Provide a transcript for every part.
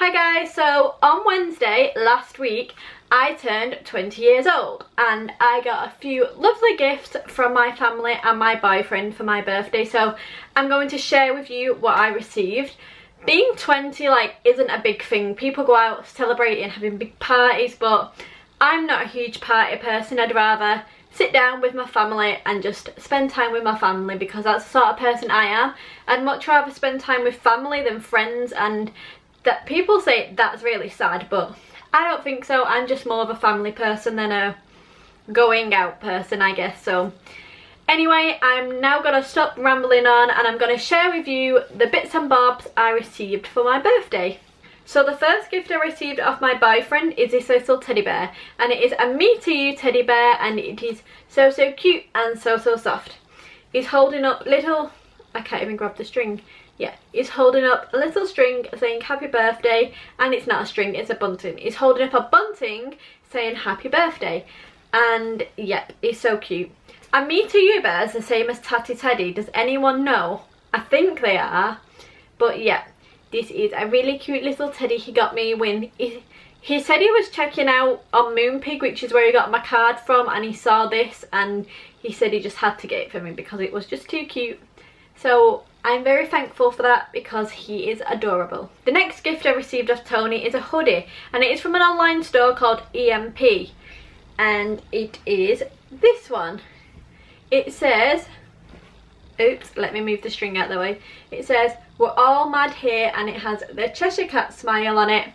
Hi guys, so on Wednesday last week I turned 20 years old and I got a few lovely gifts from my family and my boyfriend for my birthday, so I'm going to share with you what I received. Being 20 isn't a big thing. People go out celebrating, having big parties, but I'm not a huge party person. I'd rather sit down with my family and just spend time with my family because that's the sort of person I am. I'd much rather spend time with family than friends, and that people say that's really sad, but I don't think so. I'm just more of a family person than a going out person, I guess. So anyway, I'm now gonna stop rambling on and I'm gonna share with you the bits and bobs I received for my birthday. So the first gift I received off my boyfriend is this little teddy bear, and it is a Me To You teddy bear, and it is so cute and so soft. He's holding up little, I can't even grab the string. Yeah, he's holding up a little string saying happy birthday, and it's not a string, it's a bunting. He's holding up a bunting saying happy birthday, and yep, he's so cute. A Me To You bear is the same as Tatty Teddy. Does anyone know? I think they are, but yeah, this is a really cute little teddy he got me when he said he was checking out on Moonpig, which is where he got my card from, and he saw this and he said he just had to get it for me because it was just too cute. So I'm very thankful for that because he is adorable. The next gift I received off Tony is a hoodie, and it is from an online store called EMP, and it is this one. It says, oops, let me move the string out of the way. It says, "We're all mad here," and it has the Cheshire Cat smile on it.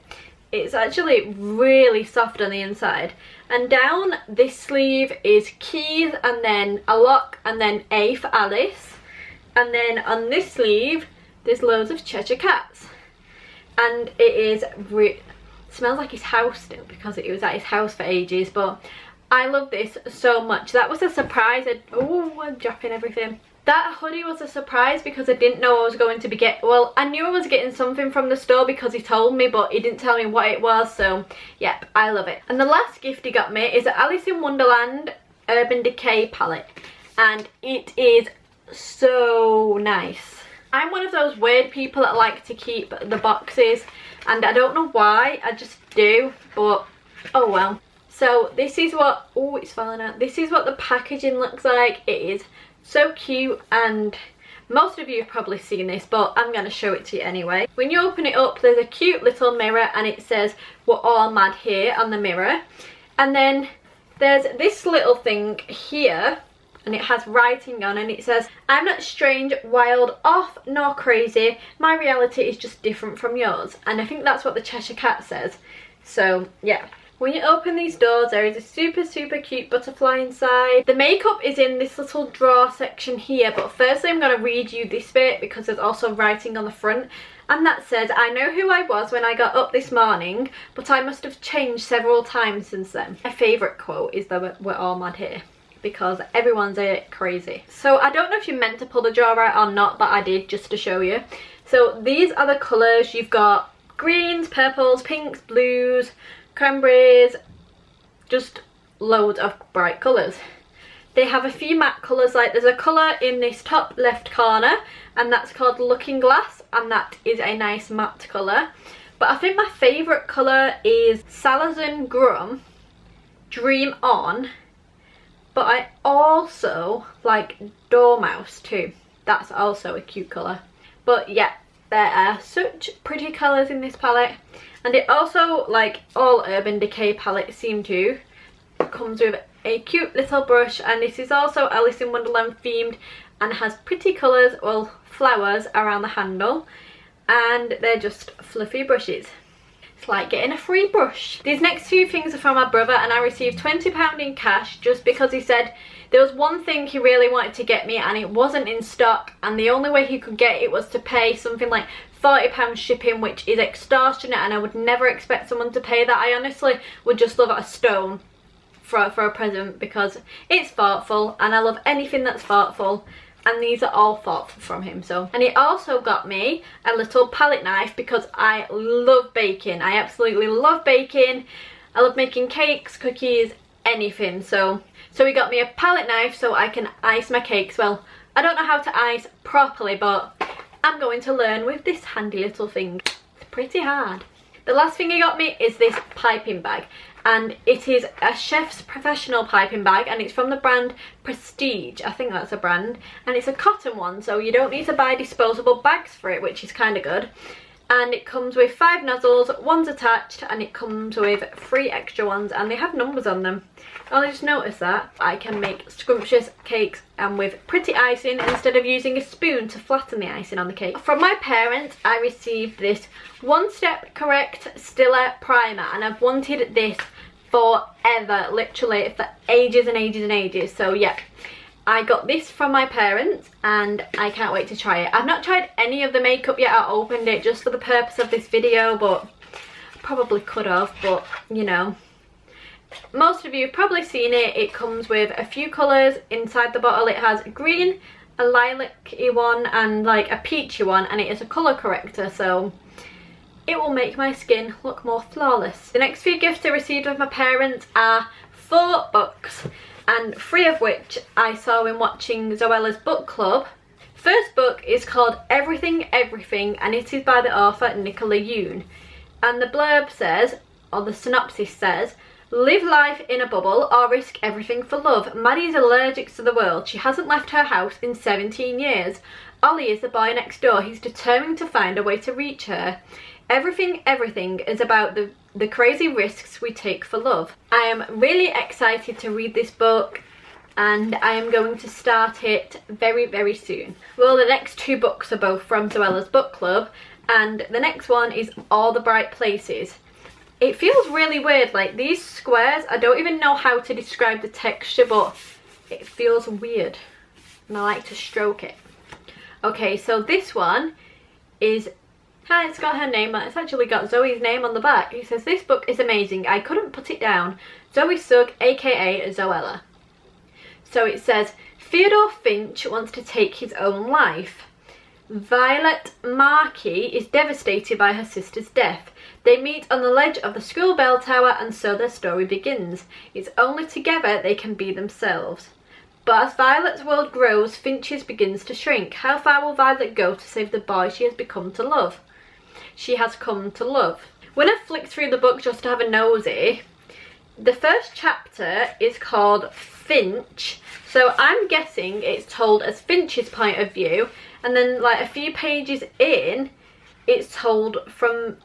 It's actually really soft on the inside. And down this sleeve is keys, and then a lock, and then A for Alice. And then on this sleeve there's loads of Cheshire Cats, and it is smells like his house still because it was at his house for ages, but I love this so much. That was a surprise. Oh, I'm dropping everything. That hoodie was a surprise because I didn't know I was going to be well, I knew I was getting something from the store because he told me, but he didn't tell me what it was, so yep, I love it. And the last gift he got me is an Alice in Wonderland Urban Decay palette, and it is so nice. I'm one of those weird people that like to keep the boxes, and I don't know why, I just do, but oh well. So this is what, oh, it's falling out. This is what the packaging looks like. It is so cute, and most of you have probably seen this, but I'm going to show it to you anyway. When you open it up, there's a cute little mirror, and it says "We're all mad here" on the mirror, and then there's this little thing here, and it has writing on, and it says, "I'm not strange, wild, off, nor crazy. My reality is just different from yours." And I think that's what the Cheshire Cat says. So yeah, when you open these doors, there is a super cute butterfly inside. The makeup is in this little drawer section here, but firstly I'm going to read you this bit because there's also writing on the front, and that says, "I know who I was when I got up this morning, but I must have changed several times since then." My favourite quote is that "We're all mad here," because everyone's crazy. So I don't know if you meant to pull the drawer out or not, but I did just to show you. So these are the colours. You've got greens, purples, pinks, blues, cranberries, just loads of bright colours. They have a few matte colours, like there's a colour in this top left corner, and that's called Looking Glass, and that is a nice matte colour. But I think my favourite colour is Salazan Grum Dream On. But I also like Dormouse too. That's also a cute colour. But yeah, there are such pretty colours in this palette. And it also, like all Urban Decay palettes seem to, comes with a cute little brush. And this is also Alice in Wonderland themed and has pretty colours, well, flowers around the handle. And they're just fluffy brushes. It's like getting a free brush. These next few things are from my brother, and I received £20 in cash just because he said there was one thing he really wanted to get me and it wasn't in stock, and the only way he could get it was to pay something like £40 shipping, which is extortionate, and I would never expect someone to pay that. I honestly would just love a stone for a present because it's thoughtful, and I love anything that's thoughtful. And these are all thoughtful from him. So, and he also got me a little palette knife because I love baking. I absolutely love baking. I love making cakes, cookies, anything. So he got me a palette knife so I can ice my cakes. Well, I don't know how to ice properly, but I'm going to learn with this handy little thing. It's pretty hard. The last thing he got me is this piping bag, and it is a chef's professional piping bag, and it's from the brand Prestige. I think that's a brand, and it's a cotton one, so you don't need to buy disposable bags for it, which is kind of good. And it comes with 5 nozzles, one's attached, and it comes with 3 extra ones, and they have numbers on them. I just noticed that. I can make scrumptious cakes and with pretty icing instead of using a spoon to flatten the icing on the cake. From my parents, I received this One Step Correct Stiller Primer, and I've wanted this forever, literally for ages and ages and ages. So yeah, I got this from my parents and I can't wait to try it. I've not tried any of the makeup yet. I opened it just for the purpose of this video, but probably could have, but you know. Most of you have probably seen it. It comes with a few colours inside the bottle. It has green, a lilac-y one and like a peachy one, and it is a colour corrector, so it will make my skin look more flawless. The next few gifts I received with my parents are 4 books, and 3 of which I saw when watching Zoella's book club. First book is called Everything Everything, and it is by the author Nicola Yoon. And the blurb says, or the synopsis says, live life in a bubble or risk everything for love. Maddie is allergic to the world. She hasn't left her house in 17 years. Ollie is the boy next door. He's determined to find a way to reach her. Everything Everything is about the crazy risks we take for love. I am really excited to read this book, and I am going to start it very, very soon. Well, the next 2 books are both from Zoella's book club, and the next one is All the Bright Places. It feels really weird, like these squares, I don't even know how to describe the texture, but it feels weird and I like to stroke it. Okay, so this one is, it's got her name, it's actually got Zoe's name on the back. It says, this book is amazing, I couldn't put it down. Zoe Sugg, aka Zoella. So it says, Theodore Finch wants to take his own life. Violet Markey is devastated by her sister's death. They meet on the ledge of the school bell tower, and so their story begins. It's only together they can be themselves. But as Violet's world grows, Finch's begins to shrink. How far will Violet go to save the boy she has come to love? When I flicked through the book just to have a nosy, the first chapter is called Finch. So I'm guessing it's told as Finch's point of view, and then like a few pages in, it's told from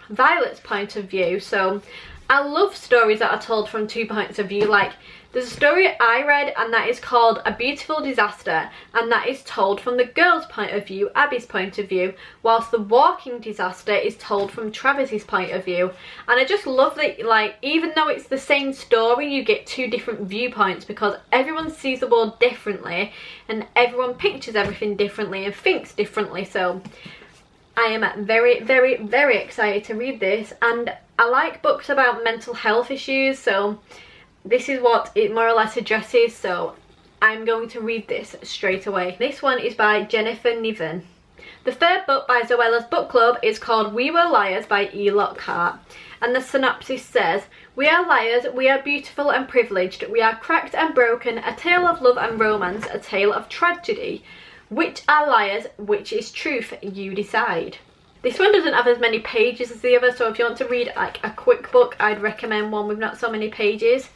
Violet's point of view. So I love stories that are told from 2 points of view. Like there's a story I read, and that is called A Beautiful Disaster, and that is told from the girl's point of view, Abby's point of view, whilst The Walking Disaster is told from Travis's point of view. And I just love that, like, even though it's the same story, you get 2 different viewpoints, because everyone sees the world differently and everyone pictures everything differently and thinks differently. So I am very, very, very excited to read this, and I like books about mental health issues, so this is what it more or less addresses, so I'm going to read this straight away. This one is by Jennifer Niven. The 3rd book by Zoella's book club is called We Were Liars by E. Lockhart, and the synopsis says, we are liars, we are beautiful and privileged, we are cracked and broken, a tale of love and romance, a tale of tragedy. Which are liars, which is truth, you decide. This one doesn't have as many pages as the other, so if you want to read like a quick book, I'd recommend one with not so many pages.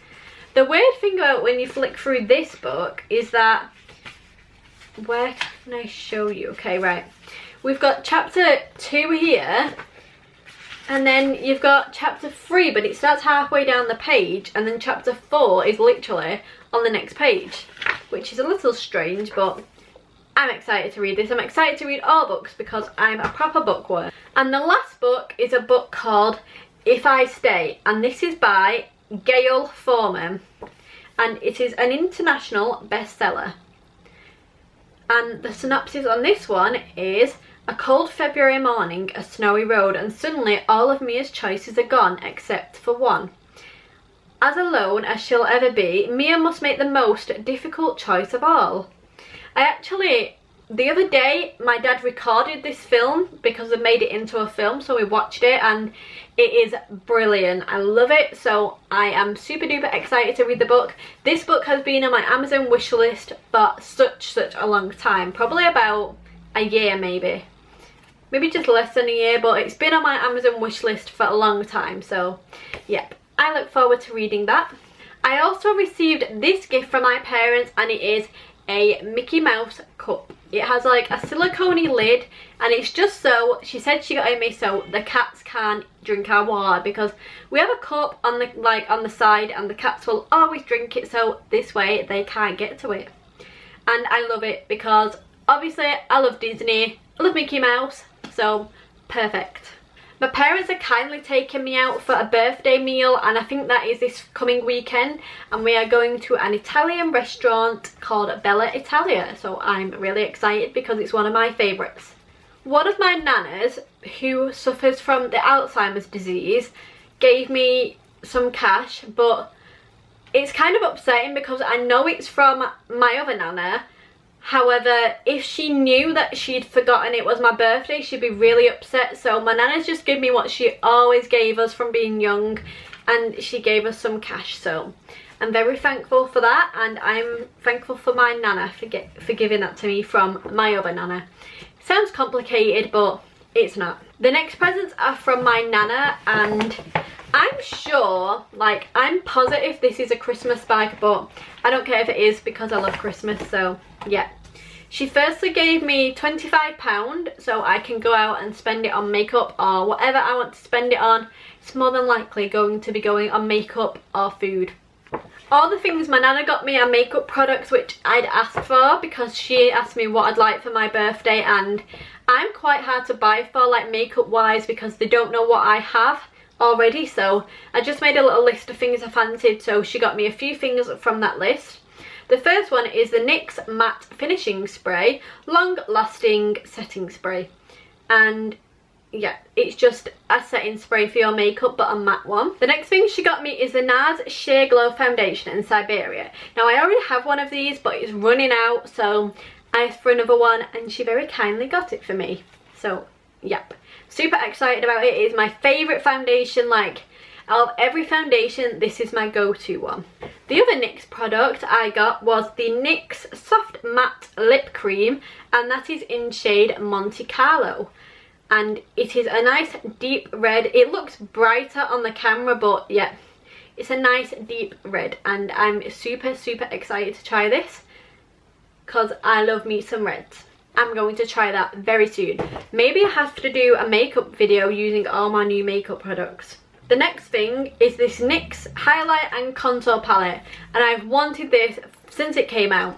The weird thing about when you flick through this book is that, where can I show you? Okay, right. We've got chapter 2 here, and then you've got chapter 3, but it starts halfway down the page, and then chapter 4 is literally on the next page, which is a little strange, but I'm excited to read this. I'm excited to read all books because I'm a proper bookworm. And the last book is a book called If I Stay, and this is by Gail Foreman, and it is an international bestseller. And the synopsis on this one is, a cold February morning, a snowy road, and suddenly all of Mia's choices are gone except for one. As alone as she'll ever be, Mia must make the most difficult choice of all. The other day, my dad recorded this film because they made it into a film, so we watched it, and it is brilliant. I love it, so I am super duper excited to read the book. This book has been on my Amazon wishlist for such a long time, probably about a year maybe. maybe just less than a year, but it's been on my Amazon wish list for a long time, so yep, I look forward to reading that. I also received this gift from my parents, and it is a Mickey Mouse cup. It has like a silicone lid, and it's just so, she said she got it me so the cats can't drink our water, because we have a cup on the on the side and the cats will always drink it, so this way they can't get to it. And I love it because obviously I love Disney, I love Mickey Mouse, so perfect. My parents are kindly taking me out for a birthday meal, and I think that is this coming weekend, and we are going to an Italian restaurant called Bella Italia, so I'm really excited because it's one of my favourites. One of my nanas, who suffers from the Alzheimer's disease, gave me some cash, but it's kind of upsetting because I know it's from my other nana. However, if she knew that she'd forgotten it was my birthday, she'd be really upset. So my nana's just give me what she always gave us from being young, and she gave us some cash. So I'm very thankful for that, and I'm thankful for my nana for giving that to me from my other nana. Sounds complicated, but it's not. The next presents are from my nana, and I'm sure, like, I'm positive this is a Christmas bag, but I don't care if it is because I love Christmas, so yeah. She firstly gave me £25 so I can go out and spend it on makeup or whatever I want to spend it on. It's more than likely going to be going on makeup or food. All the things my nana got me are makeup products which I'd asked for because she asked me what I'd like for my birthday, and I'm quite hard to buy for, like, makeup wise, because they don't know what I have already. So I just made a little list of things I fancied, so she got me a few things from that list. The first one is the NYX Matte Finishing Spray, Long Lasting Setting Spray, and yeah, it's just a setting spray for your makeup, but a matte one. The next thing she got me is the NARS Sheer Glow Foundation in Siberia. Now I already have one of these, but it's running out, so I asked for another one, and she very kindly got it for me. So yep, super excited about it. It is my favourite foundation. Like, out of every foundation, this is my go-to one. The other NYX product I got was the NYX Soft Matte Lip Cream, and that is in shade Monte Carlo. And it is a nice deep red. It looks brighter on the camera, but yeah, it's a nice deep red, and I'm super excited to try this because I love me some reds. I'm going to try that very soon. Maybe I have to do a makeup video using all my new makeup products. The next thing is this NYX Highlight and Contour Palette, and I've wanted this since it came out.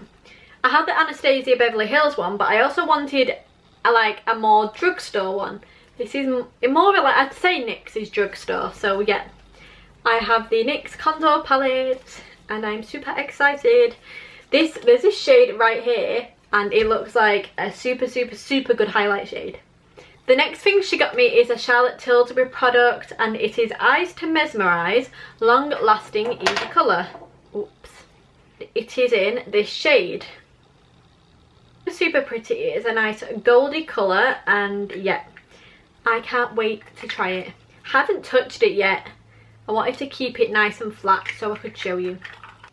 I had the Anastasia Beverly Hills one, but I also wanted a more drugstore one. This is more of like, I'd say NYX is drugstore, so yeah. I have the NYX Contour Palette, and I'm super excited. There's this shade right here, and it looks like a super good highlight shade. The next thing she got me is a Charlotte Tilbury product, and it is Eyes to Mesmerize Long Lasting Easy Colour. Oops. It is in this shade. Super pretty. It is a nice goldy colour, and yeah, I can't wait to try it. Haven't touched it yet. I wanted to keep it nice and flat so I could show you.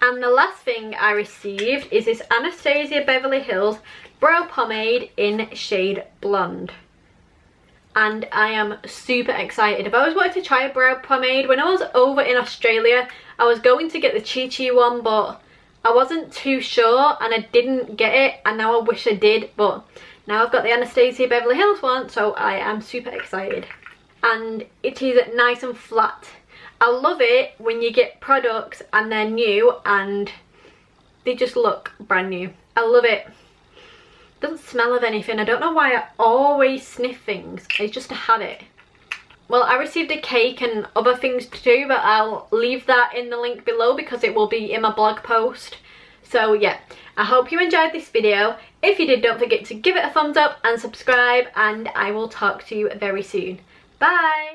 And the last thing I received is this Anastasia Beverly Hills Brow Pomade in shade Blonde. And I am super excited. I've always wanted to try a brow pomade. When I was over in Australia, I was going to get the Chi Chi one, but I wasn't too sure and I didn't get it, and now I wish I did, but now I've got the Anastasia Beverly Hills one, so I am super excited. And it is nice and flat. I love it when you get products and they're new and they just look brand new. I love it. Doesn't smell of anything. I don't know why I always sniff things. It's just a habit. Well, I received a cake and other things to do, but I'll leave that in the link below because it will be in my blog post. So yeah, I hope you enjoyed this video. If you did, don't forget to give it a thumbs up and subscribe, and I will talk to you very soon. Bye!